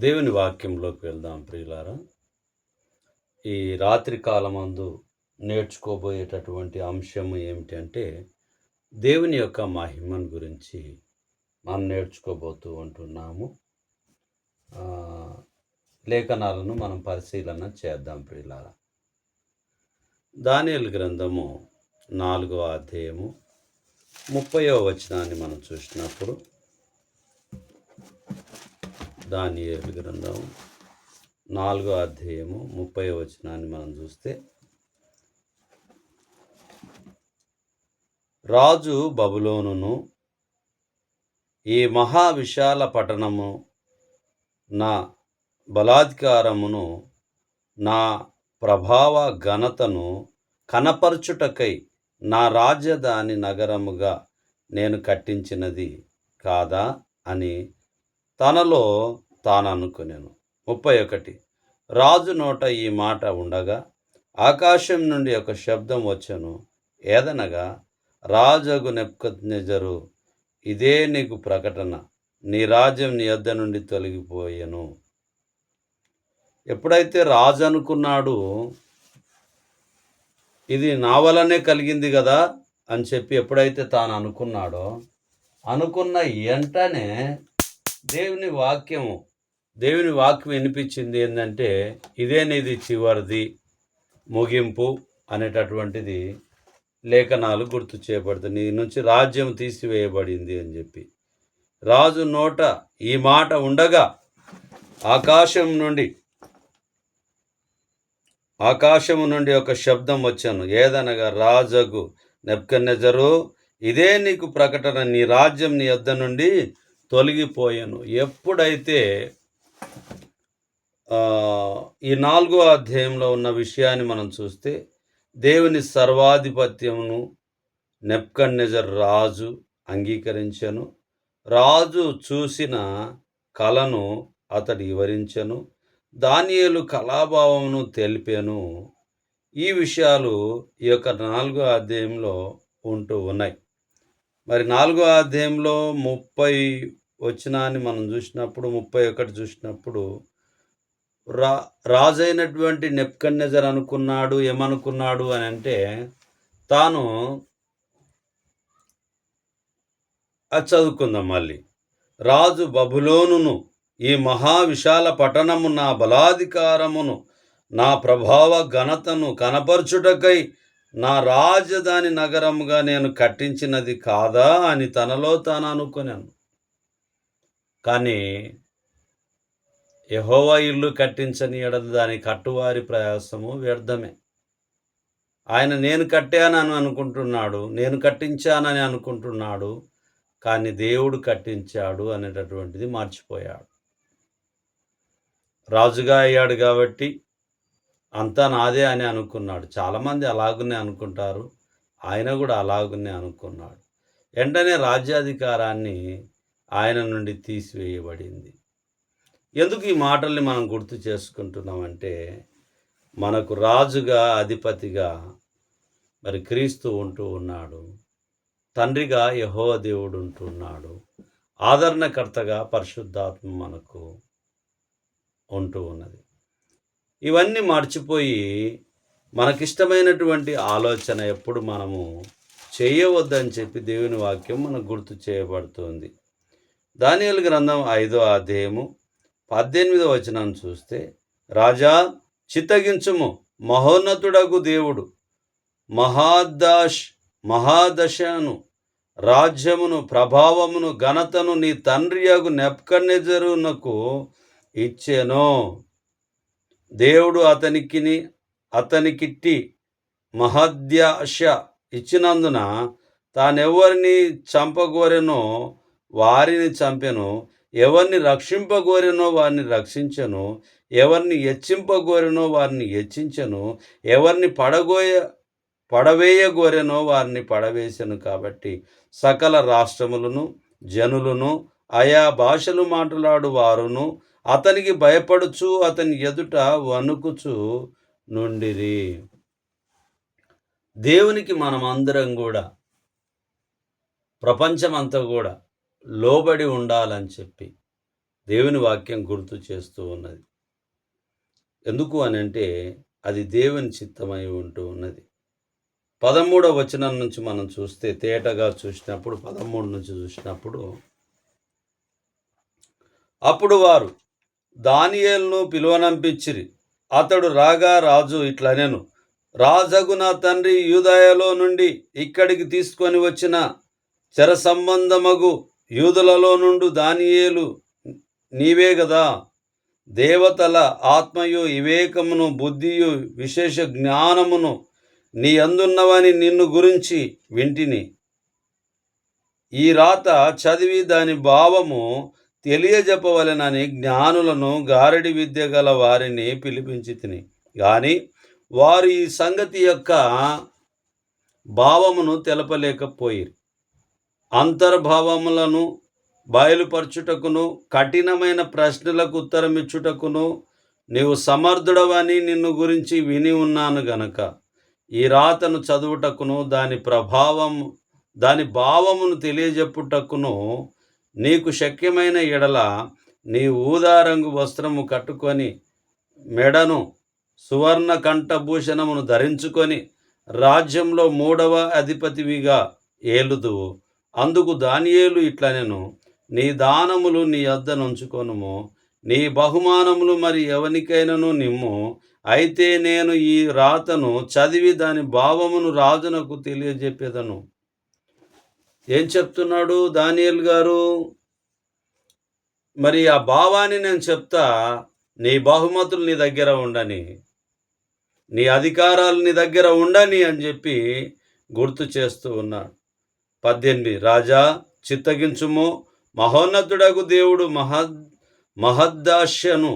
దేవుని వాక్యంలోకి వెళ్దాం ప్రియులారా. ఈ రాత్రి కాలమందు నేర్చుకోబోయేటటువంటి అంశం ఏమిటంటే, దేవుని యొక్క మహిమను గురించి మనం నేర్చుకోబోతూ ఉంటున్నాము. లేఖనాలను మనం పరిశీలన చేద్దాం ప్రియులారా. దానియేలు గ్రంథము 4వ అధ్యాయము 30వ వచనాన్ని మనం చూసినప్పుడు, దానియేలు గ్రంథం 4వ అధ్యాయము 30వ వచనాన్ని మనం చూస్తే, రాజు బబులోనును ఈ మహావిశాల పట్టణము నా బలాత్కారమును నా ప్రభావ ఘనతను కనపరచుటకై నా రాజధాని నగరముగా నేను కట్టించినది కాదా అని తనలో తాను అనుకునేను. 31 రాజు నోట ఈ మాట ఉండగా ఆకాశం నుండి ఒక శబ్దం వచ్చెను. ఏదనగా, రాజగు నెబుకద్నెజరు, ఇదే నీకు ప్రకటన, నీ రాజ్యం నీ యొద్ద నుండి తొలగిపోయెను. ఎప్పుడైతే రాజు అనుకున్నాడు, ఇది నా వలనే కలిగింది కదా అని చెప్పి ఎప్పుడైతే తాను అనుకున్నాడో, అనుకున్న వెంటనే దేవుని వాక్యం వినిపించింది. ఏంటంటే, ఇదే నీది చివరిది ముగింపు అనేటటువంటిది లేఖనాలు గుర్తు చేయబడుతుంది. నీ నుంచి రాజ్యం తీసివేయబడింది అని చెప్పి. రాజు నోట ఈ మాట ఉండగా ఆకాశము నుండి ఒక శబ్దం వచ్చాను. ఏదనగా, రాజగు నెబుకద్నెజరు, ఇదే నీకు ప్రకటన, నీ రాజ్యం నీ యొద్ద నుండి తొలగిపోయాను. ఎప్పుడైతే ఈ 4వ అధ్యాయంలో ఉన్న విషయాన్ని మనం చూస్తే, దేవుని సర్వాధిపత్యమును నెబుకద్నెజరు రాజు అంగీకరించెను. రాజు చూసిన కలను అతడు వివరించెను. దానియేలు కళాభావమును తెలిపాను. ఈ విషయాలు ఈ యొక్క 4వ అధ్యాయంలో ఉంటూ ఉన్నాయి. మరి 4వ అధ్యాయంలో 30 వచనాన్ని మనం చూసినప్పుడు, 31 చూసినప్పుడు, రాజైనటువంటి నెబుకద్నెజరు ఏమనుకున్నాడు అని అంటే, తాను అది చదువుకుందాం మళ్ళీ. రాజు బబులోనును ఈ మహావిశాల పట్టణము నా బలాధికారమును నా ప్రభావ ఘనతను కనపరచుటకై నా రాజధాని నగరముగా నేను కట్టించినది కాదా అని తనలో తాను అనుకున్నాను. కానీ యెహోవా ఇల్లు కట్టించని ఎడల దాని కట్టువారి ప్రయాసము వ్యర్థమే. ఆయన నేను కట్టించానని అనుకుంటున్నాడు, కానీ దేవుడు కట్టించాడు అనేటటువంటిది మర్చిపోయాడు. రాజుగా అయ్యాడు కాబట్టి అంతా నాదే అని అనుకున్నాడు. చాలామంది అలాగునే అనుకుంటారు. ఆయన కూడా అలాగునే అనుకున్నాడు. వెంటనే రాజ్యాధికారాన్ని ఆయన నుండి తీసివేయబడింది. ఎందుకు ఈ మాటల్ని మనం గుర్తు చేసుకుంటున్నామంటే, మనకు రాజుగా, అధిపతిగా మరి క్రీస్తు ఉంటూ ఉన్నాడు. తండ్రిగా యెహోవా దేవుడు ఉంటున్నాడు. ఆదరణకర్తగా పరిశుద్ధాత్మ మనకు ఉంటూ ఉన్నది. ఇవన్నీ మర్చిపోయి మనకిష్టమైనటువంటి ఆలోచన ఎప్పుడు మనము చేయవద్దని చెప్పి దేవుని వాక్యం మనకు గుర్తు చేయబడుతుంది. దానియేలు గ్రంథం 5వ అధ్యాయము 18వ వచనం చూస్తే, రాజా చిత్తగించుము, మహోన్నతుడగు దేవుడు మహాదశను రాజ్యమును ప్రభావమును ఘనతను నీ తండ్రియగు నెబుకద్నెజరునకు ఇచ్చెను. దేవుడు అతనికిట్టి మహద్యాశ ఇచ్చినందున తానెవరిని చంపగోరెనో వారిని చంపెను, ఎవరిని రక్షింపగోరెనో వారిని రక్షించెను, ఎవరిని హెచ్చింపగోరెనో వారిని హెచ్చించెను, ఎవరిని పడవేయగోరెనో వారిని పడవేశను. కాబట్టి సకల రాష్ట్రములను, జనులను, ఆయా భాషలు మాట్లాడు వారును అతనికి భయపడుచు అతని ఎదుట వణుకుచు నుండిరి. దేవునికి మనమందరం కూడా, ప్రపంచమంతా కూడా లోబడి ఉండాలని చెప్పి దేవుని వాక్యం గుర్తు చేస్తూ ఉన్నది. ఎందుకు అనంటే అది దేవుని చిత్తమై ఉంటూ ఉన్నది. 13వ వచనం నుంచి మనం చూస్తే తేటగా చూసినప్పుడు 13 నుంచి చూసినప్పుడు, అప్పుడు వారు దానియేలును పిలువనంపించిరి. అతడు రాగా రాజు ఇట్లనెను, రాజగు నా తండ్రి యూదయలో నుండి ఇక్కడికి తీసుకొని వచ్చిన చెర సంబంధమగు యూదులలో నుండి దానియేలు నీవే గదా. దేవతల ఆత్మయు వివేకమును బుద్ధియు విశేష జ్ఞానమును నీ అందున్నవని నిన్ను గురించి వింటిని. ఈ రాత చదివి దాని భావము తెలియజెప్పవలెనని జ్ఞానులను గారడి విద్య గల వారిని పిలిపించి తిని, కానీ వారు ఈ సంగతి యొక్క భావమును తెలపలేకపోయిరి. అంతర్భావములను బయలుపరచుటకును కఠినమైన ప్రశ్నలకు ఉత్తరమిచ్చుటకును నీవు సమర్థుడవని నిన్ను గురించి విని ఉన్నాను గనక ఈ రాతను చదువుటకును దాని భావమును తెలియజెప్పుటకును నీకు శక్యమైన ఎడల నీ ఊదారంగు వస్త్రము కట్టుకొని మెడను సువర్ణ కంఠభూషణమును ధరించుకొని రాజ్యంలో 3వ అధిపతివిగా ఏలుదువు. అందుకు దానియేలు ఇట్లనెను, నీ దానములు నీ యొద్ద నుంచుకొనుము, నీ బహుమానములు మరి ఎవనికైనను నిమ్ము. అయితే నేను ఈ రాతను చదివి దాని భావమును రాజునకు తెలియజెప్పేదను. ఏం చెప్తున్నాడు దానియేలు గారు? మరి ఆ భావాన్ని నేను చెప్తా, నీ బహుమతులు నీ దగ్గర ఉండని, నీ అధికారాలు నీ దగ్గర ఉండని అని చెప్పి గుర్తు చేస్తూ ఉన్నాడు. 18 రాజా చిత్తగించుము, మహోన్నతుడగు దేవుడు మహద్దాస్యను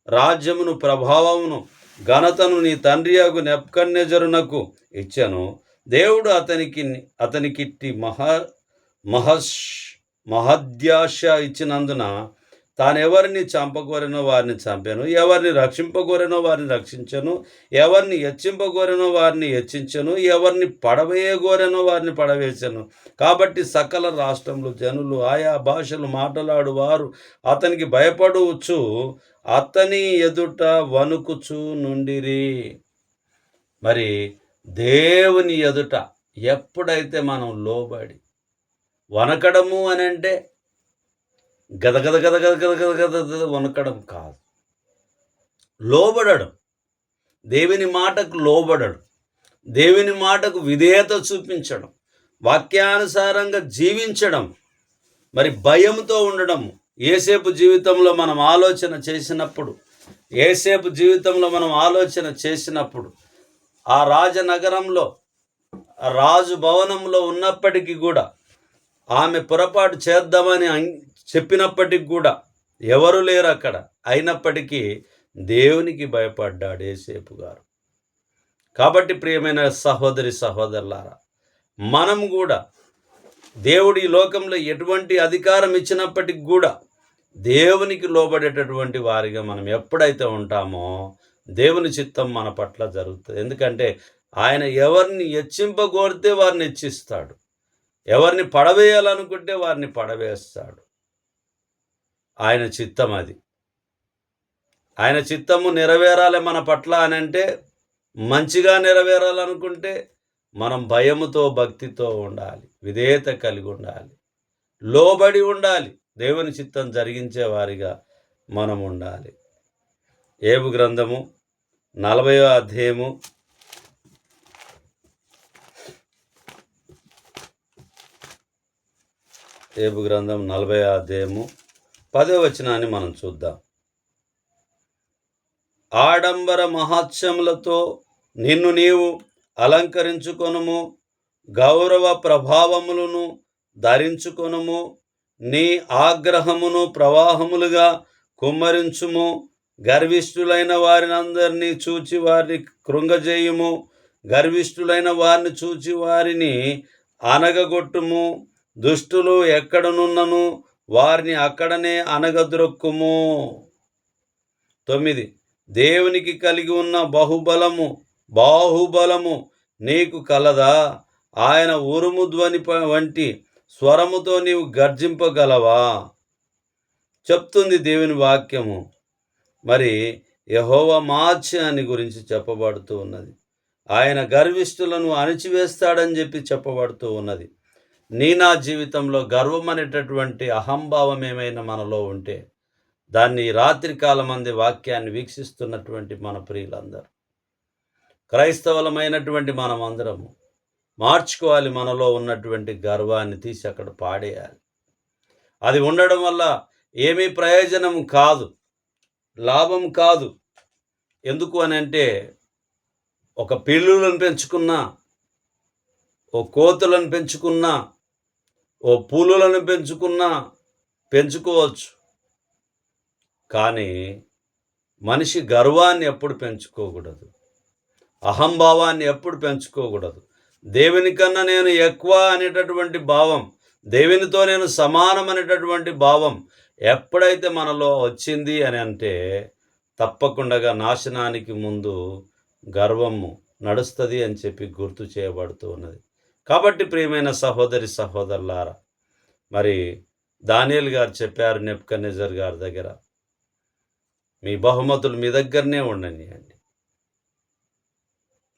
రాజ్యమును ప్రభావమును ఘనతను నీ తండ్రియగు నెబుకద్నెజరునకు ఇచ్చెను. దేవుడు అతనికిట్టి మహద్యాశ ఇచ్చినందున తానెవరిని చంపగోరెనో వారిని చంపాను, ఎవరిని రక్షింపగోరెనో వారిని రక్షించను, ఎవరిని హెచ్చింపగోరెనో వారిని హెచ్చించను, ఎవరిని పడవేయగోరెనో వారిని పడవేశాను. కాబట్టి సకల రాష్ట్రములు జనులు ఆయా భాషలు మాట్లాడు వారు అతనికి భయపడుచు అతని ఎదుట వణుకుచు నుండిరి. మరి దేవుని ఎదుట ఎప్పుడైతే మనం లోబడి, వనకడము అని అంటే గదగద గదగద గదగద గద వనకడం కాదు, లోబడడం, దేవుని మాటకు లోబడడం, దేవుని మాటకు విధేయత చూపించడం, వాక్యానుసారంగా జీవించడం, మరి భయంతో ఉండడం. యోసేపు జీవితంలో మనం ఆలోచన చేసినప్పుడు ఆ రాజనగరంలో రాజు భవనంలో ఉన్నప్పటికీ కూడా, ఆమె పొరపాటు చేద్దామని చెప్పినప్పటికి కూడా ఎవరు లేరు అక్కడ. అయినప్పటికీ దేవునికి భయపడ్డాడు యోసేపు గారు. కాబట్టి ప్రియమైన సహోదరి సహోదరులారా, మనం కూడా దేవుడి లోకంలో ఎటువంటి అధికారం ఇచ్చినప్పటికి కూడా దేవునికి లోబడేటటువంటి వారిగా మనం ఎప్పుడైతే ఉంటామో దేవుని చిత్తం మన పట్ల జరుగుతుంది. ఎందుకంటే ఆయన ఎవరిని హెచ్చింపగోరితే వారిని హెచ్చిస్తాడు, ఎవరిని పడవేయాలనుకుంటే వారిని పడవేస్తాడు. ఆయన చిత్తం అది. ఆయన చిత్తము నెరవేరాలి మన పట్ల అని అంటే, మంచిగా నెరవేరాలనుకుంటే మనం భయముతో భక్తితో ఉండాలి, విధేయత కలిగి ఉండాలి, లోబడి ఉండాలి, దేవుని చిత్తం జరిగించే వారిగా మనం ఉండాలి. ఏబు గ్రంథము 40వ అధ్యాయము 10వ వచనాన్ని మనం చూద్దాం. ఆడంబర మహాత్మ్యములతో నిన్ను నీవు అలంకరించుకొనుము, గౌరవ ప్రభావములను ధరించుకొనుము, నీ ఆగ్రహమును ప్రవాహములుగా కుమ్మరించుము, గర్విష్ఠులైన వారినందరినీ చూచి వారిని కృంగజేయుము, గర్విష్ఠులైన వారిని చూచి వారిని అనగగొట్టుము, దుష్టులు ఎక్కడనున్నను వారిని అక్కడనే అనగద్రొక్కుము. 9 దేవునికి కలిగి ఉన్న బాహుబలము నీకు కలదా? ఆయన ఉరుము ధ్వని వంటి స్వరముతో నీవు గర్జింపగలవా? చెప్తుంది దేవుని వాక్యము. మరి యెహోవా మార్చి గురించి చెప్పబడుతూ ఉన్నది. ఆయన గర్విష్ఠులను అణిచివేస్తాడని చెప్పి చెప్పబడుతూ ఉన్నది. నా జీవితంలో గర్వం అనేటటువంటి అహంభావం ఏమైనా మనలో ఉంటే దాన్ని రాత్రి కాలమంది వాక్యాన్ని వీక్షిస్తున్నటువంటి మన ప్రియులందరూ, క్రైస్తవులమైనటువంటి మనమందరము మార్చుకోవాలి. మనలో ఉన్నటువంటి గర్వాన్ని తీసి అక్కడ పాడేయాలి. అది ఉండడం వల్ల ఏమీ ప్రయోజనం కాదు, లాభం కాదు. ఎందుకు అని అంటే, ఒక పిల్లులను పెంచుకున్నా, ఓ కోతులను పెంచుకున్నా, ఓ పులులను పెంచుకోవచ్చు. కానీ మనిషి గర్వాన్ని ఎప్పుడు పెంచుకోకూడదు, అహంభావాన్ని ఎప్పుడు పెంచుకోకూడదు. దేవుని కన్నా నేను ఎక్కువ అనేటటువంటి భావం, దేవునితో నేను సమానం అనేటటువంటి భావం ఎప్పుడైతే మనలో వచ్చింది అని అంటే, తప్పకుండా నాశనానికి ముందు గర్వము నడుస్తుంది అని చెప్పి గుర్తు చేయబడుతూ ఉన్నది. కాబట్టి ప్రియమైన సహోదరి సహోదరులారా, మరి దానియేలు గారు చెప్పారు నెబుకద్నెజర్ గారి దగ్గర, మీ బహుమతులు మీ దగ్గరనే ఉండనియండి,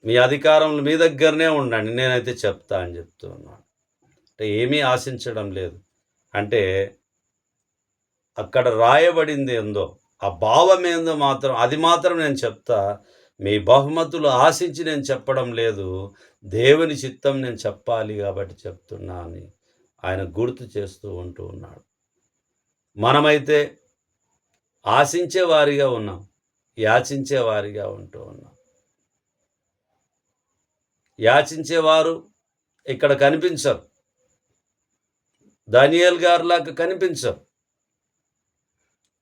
మీ అధికారములు మీ దగ్గరనే ఉండండి, నేనైతే చెప్తా అని చెప్తూ ఉన్నాను. అంటే ఏమీ ఆశించడం లేదు. అంటే అక్కడ రాయబడింది ఏందో, ఆ భావం ఏందో మాత్రం, అది మాత్రం నేను చెప్తా. మీ బహుమతులు ఆశించి నేను చెప్పడం లేదు, దేవుని చిత్తం నేను చెప్పాలి కాబట్టి చెప్తున్నా అని ఆయన గుర్తు చేస్తూ ఉంటూ ఉన్నాడు. మనమైతే ఆశించే వారిగా ఉన్నాం, యాచించే వారిగా ఉంటూ ఉన్నాం. యాచించేవారు ఇక్కడ కనిపించరు, దానియేలు గారిలాగా కనిపించరు.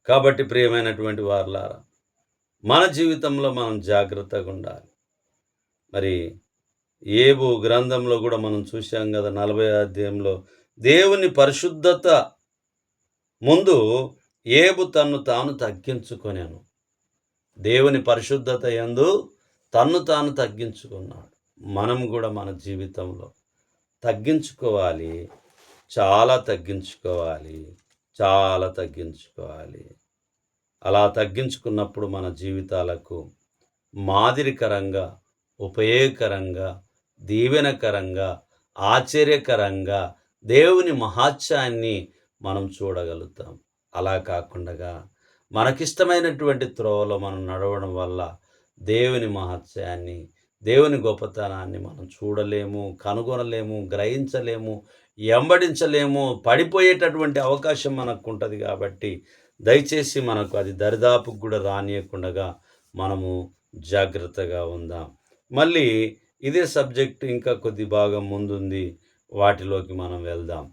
కాబట్టి ప్రియమైనటువంటి వారులారా, మన జీవితంలో మనం జాగ్రత్తగా ఉండాలి. మరి యోబు గ్రంథంలో కూడా మనం చూసాం కదా, 40వ అధ్యాయంలో దేవుని పరిశుద్ధత ముందు యోబు తన్ను తాను తగ్గించుకొనెను. దేవుని పరిశుద్ధత యందు తన్ను తాను తగ్గించుకున్నాడు. మనం కూడా మన జీవితంలో తగ్గించుకోవాలి, చాలా తగ్గించుకోవాలి, చాలా తగ్గించుకోవాలి. అలా తగ్గించుకున్నప్పుడు మన జీవితాలకు మాదిరికరంగా, ఉపయోగకరంగా, దీవెనకరంగా, ఆశ్చర్యకరంగా దేవుని మహాత్యాన్ని మనం చూడగలుగుతాం. అలా కాకుండా మనకిష్టమైనటువంటి త్రోవలో మనం నడవడం వల్ల దేవుని మహాత్యాన్ని, దేవుని గొప్పతనాన్ని మనం చూడలేము, కనుగొనలేము, గ్రహించలేము, ఎంబడించలేము. పడిపోయేటటువంటి అవకాశం మనకు ఉంటుంది. కాబట్టి దయచేసి మనకు అది దరిదాపుకు కూడా రానియకుండా మనము జాగ్రత్తగా ఉందాం. మళ్ళీ ఇదే సబ్జెక్టు ఇంకా కొద్ది భాగం ముందుంది, వాటిలోకి మనం వెళ్దాం.